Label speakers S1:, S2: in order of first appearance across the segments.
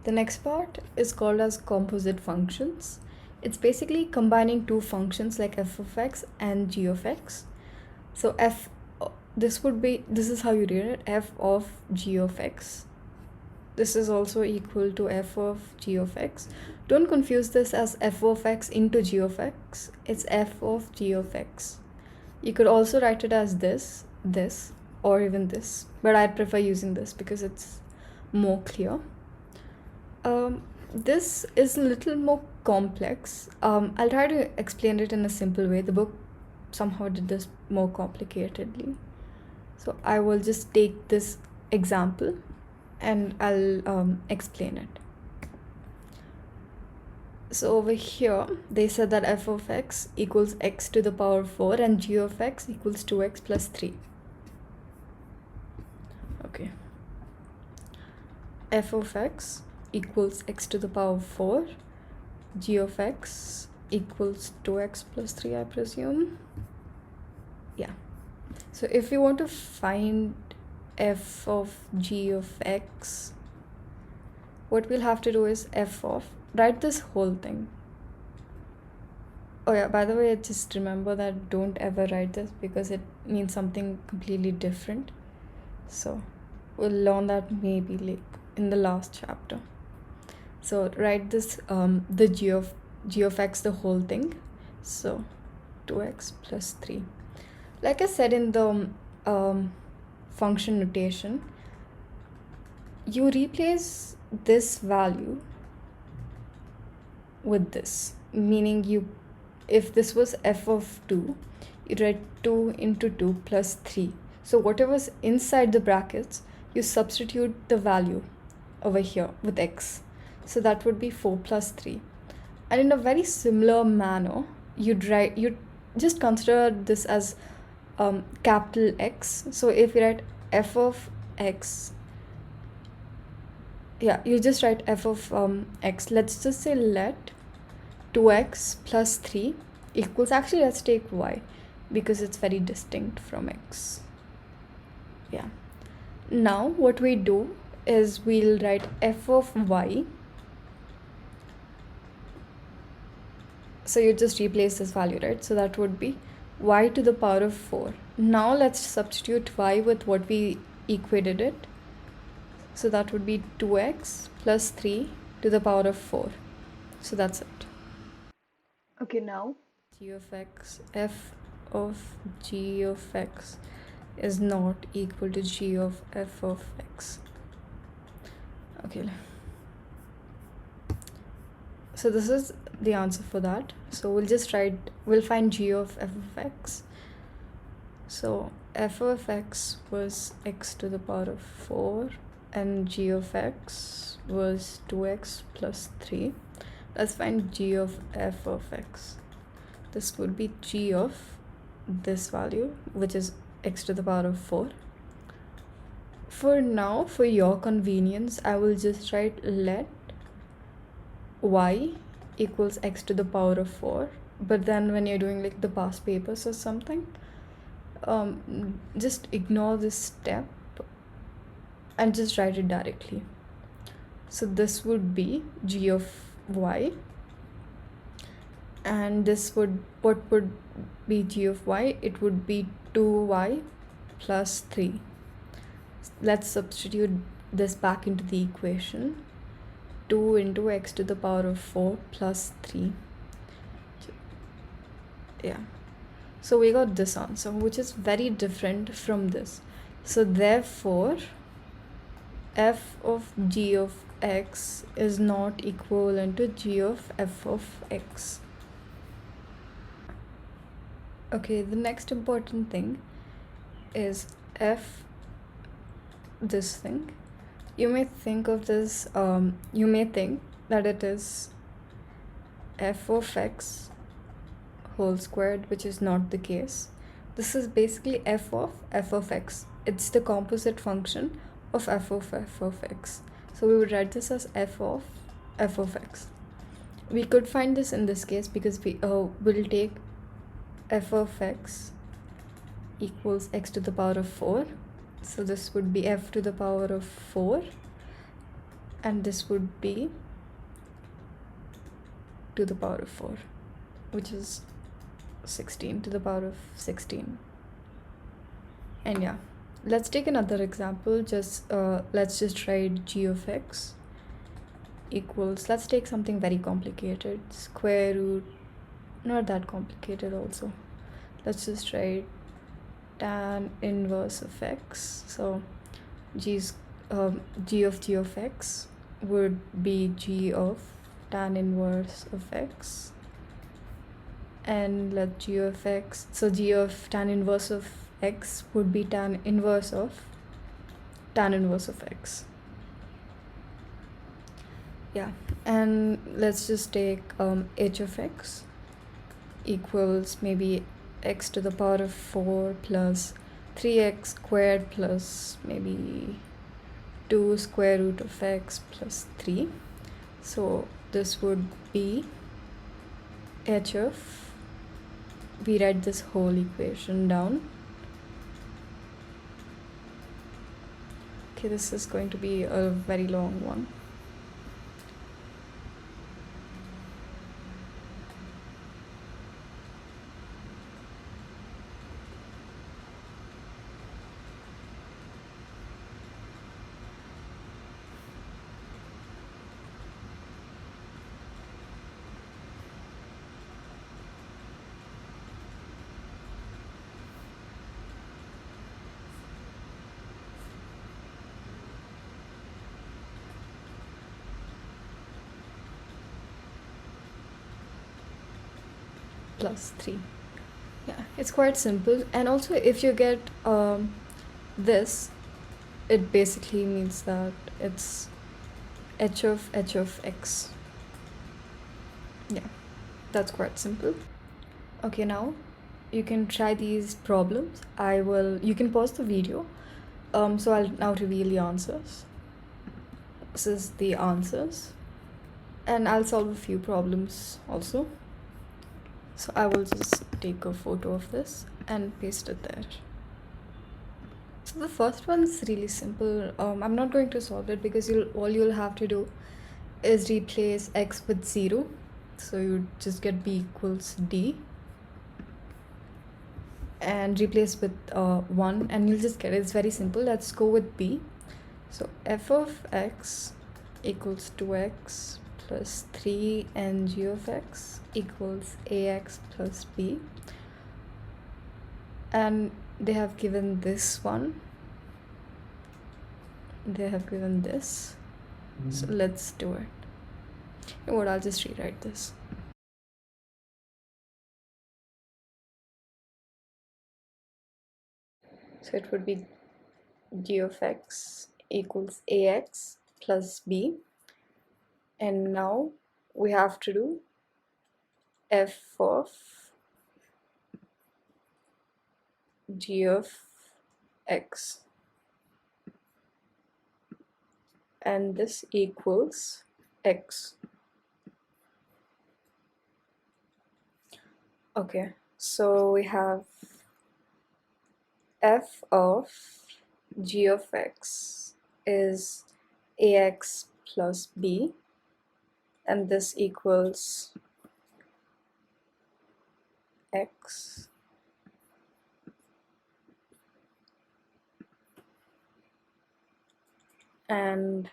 S1: The next part is called as composite functions. It's basically combining two functions like f of x and g of x. So this is how you read it, f of g of x. This is also equal to f of g of x. Don't confuse this as f of x into g of x. It's f of g of x. You could also write it as this, or even this, but I'd prefer using this because it's more clear. This is a little more complex. I'll try to explain it in a simple way. The book somehow did this more complicatedly. So I will just take this example and I'll explain it. So over here, they said that f of x equals x to the power 4 and g of x equals 2x plus 3. Okay. F of x equals x to the power 4, g of x equals 2x plus 3, I presume. Yeah. So if you want to find f of g of x, what we'll have to do is write this whole thing. Oh yeah, by the way, just remember that don't ever write this because it means something completely different. So we'll learn that maybe like in the last chapter. So write this the g of x, the whole thing. So 2x plus 3. Like I said in the function notation, you replace this value with this, meaning if this was f of 2, you write 2 into 2 plus 3. So whatever's inside the brackets, you substitute the value over here with x. So that would be 4 plus 3. And in a very similar manner, you'd just consider this as capital X. So if you write f of x, yeah, you just write f of x. Let's just say let 2x plus 3 equals, actually let's take y because it's very distinct from x. Yeah. Now what we do is we'll write f of y. So you just replace this value, right? So that would be y to the power of 4. Now let's substitute y with what we equated it. So that would be 2x plus 3 to the power of 4. So that's it. Okay, now g of x, f of g of x is not equal to g of f of x. Okay. So this is the answer for that. So we'll find g of f of x. So f of x was x to the power of 4 and g of x was 2x plus 3. Let's find g of f of x. This would be g of this value, which is x to the power of 4. For now, for your convenience, I will just write let y equals x to the power of 4. But then when you're doing like the past papers or something, just ignore this step and just write it directly. So this would be g of y, and what would be g of y? It would be 2y plus 3. Let's substitute this back into the equation. 2 into x to the power of 4 plus 3. Yeah. So we got this answer, which is very different from this. So therefore, f of g of x is not equivalent to g of f of x. Okay, the next important thing is this thing. You may think of this, you may think that it is f of x whole squared, which is not the case. This is basically f of x. It's the composite function of f of x. So we would write this as f of x. We could find this in this case because we will take f of x equals x to the power of 4. So this would be f to the power of 4 and this would be to the power of 4, which is 16 to the power of 16. And yeah, let's take another example. Let's just write g of x equals, let's take something very complicated, square root, not that complicated also. Let's just write tan inverse of x. So g of x would be g of tan inverse of x, and let g of x, so g of tan inverse of x would be tan inverse of x. Yeah, and let's just take h of x equals maybe x to the power of 4 plus 3x squared plus maybe 2 square root of x plus 3. So this would be h of, we write this whole equation down. Okay, this is going to be a very long one. Plus 3. Yeah, it's quite simple. And also if you get this, it basically means that it's h of x. Yeah, that's quite simple. Okay, now you can try these problems. You can pause the video. So I'll now reveal the answers. This is the answers, and I'll solve a few problems also. So I will just take a photo of this and paste it there. So the first one's really simple. I'm not going to solve it because all you'll have to do is replace x with 0. So you just get b equals d, and replace with 1, and you'll just get it. It's very simple. Let's go with b. So f of x equals 2x plus 3, and g of x equals ax plus b. And they have given this one. They have given this. So let's do it. You know what, I'll just rewrite this. So it would be g of x equals ax plus b. And now we have to do f of g of x, and this equals x. Okay, so we have f of g of x is ax plus b, and this equals x. And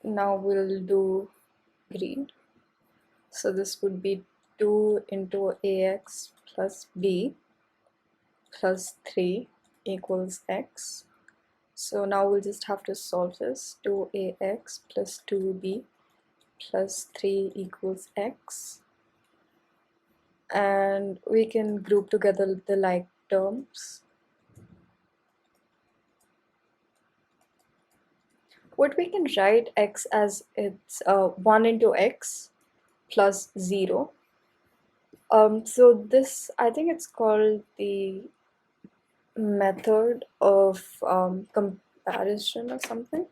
S1: now we'll do green. So this would be 2 into ax plus b plus 3 equals x. So now we'll just have to solve this. 2ax plus 2b plus 3 equals x. And we can group together the like terms. What we can write x as it's 1 into x plus 0. So this, I think it's called the method of comparison or something.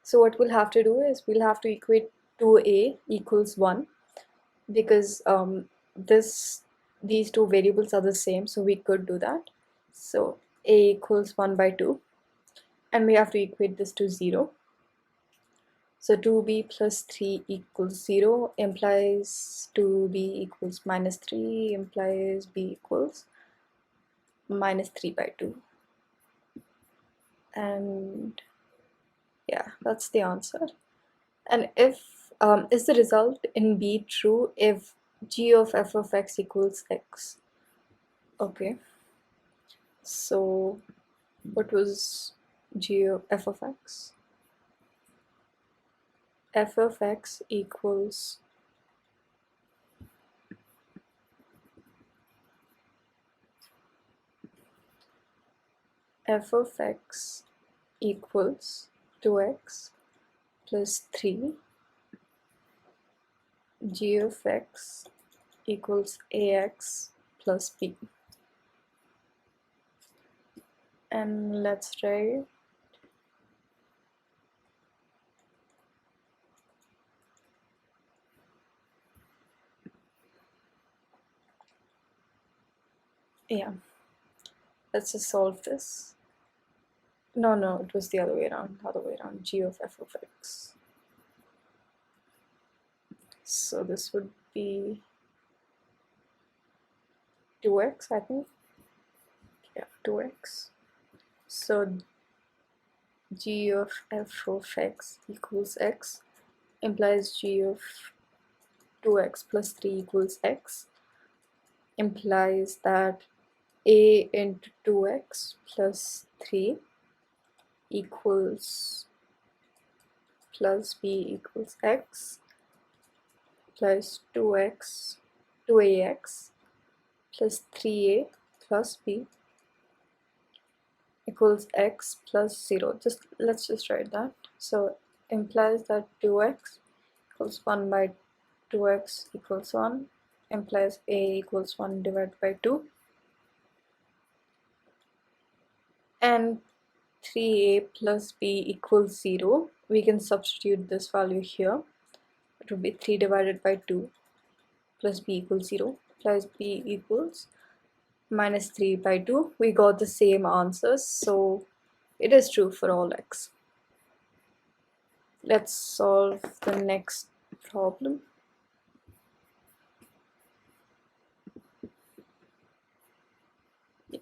S1: So what we'll have to do is we'll have to equate 2a equals 1, because these two variables are the same, so we could do that. So a equals 1 by 2, and we have to equate this to 0. So 2b plus 3 equals 0 implies 2b equals minus 3 implies b equals minus 3 by 2. And yeah, that's the answer. And if is the result in B true if g of f of x equals x? Okay, so what was g of f of x? F of x equals f of x equals 2x plus 3 g of x equals ax plus b. And let's try. Yeah, let's just solve this. No, it was the other way around. G of f of x. So this would be 2x, I think. Yeah, 2x. So g of f of x equals x implies g of 2x plus 3 equals x implies that a into 2x plus 3 equals plus b equals x plus 2x 2ax plus 3a plus b equals x plus 0. Let's just write that. So implies that 2x equals 1 by 2x equals 1 implies a equals 1 divided by 2 and 3a plus b equals 0. We can substitute this value here. It would be 3 divided by 2 plus b equals 0 plus b equals minus 3 by 2. We got the same answers, so it is true for all x. Let's solve the next problem. Yeah.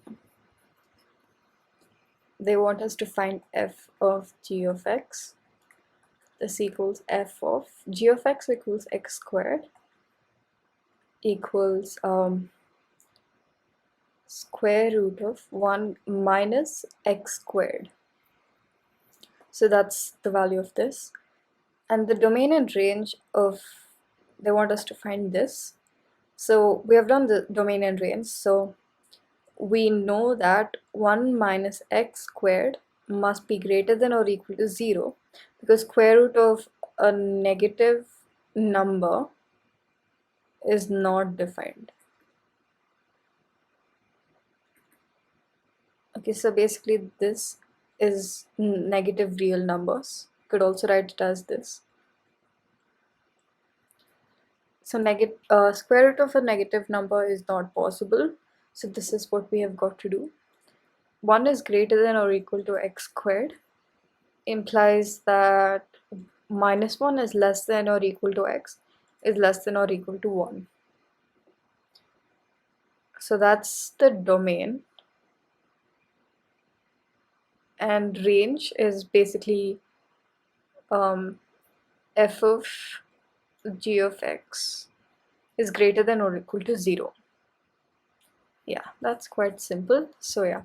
S1: They want us to find f of g of x. This equals f of g of x equals x squared equals square root of 1 minus x squared. So that's the value of this. And the domain and range of, they want us to find this. So we have done the domain and range. So we know that 1 minus x squared must be greater than or equal to 0 because square root of a negative number is not defined. Okay, so basically this is negative real numbers. Could also write it as this. So square root of a negative number is not possible. So this is what we have got to do. 1 is greater than or equal to x squared implies that minus 1 is less than or equal to x is less than or equal to 1. So that's the domain. And range is basically f of g of x is greater than or equal to 0. Yeah, that's quite simple. So yeah.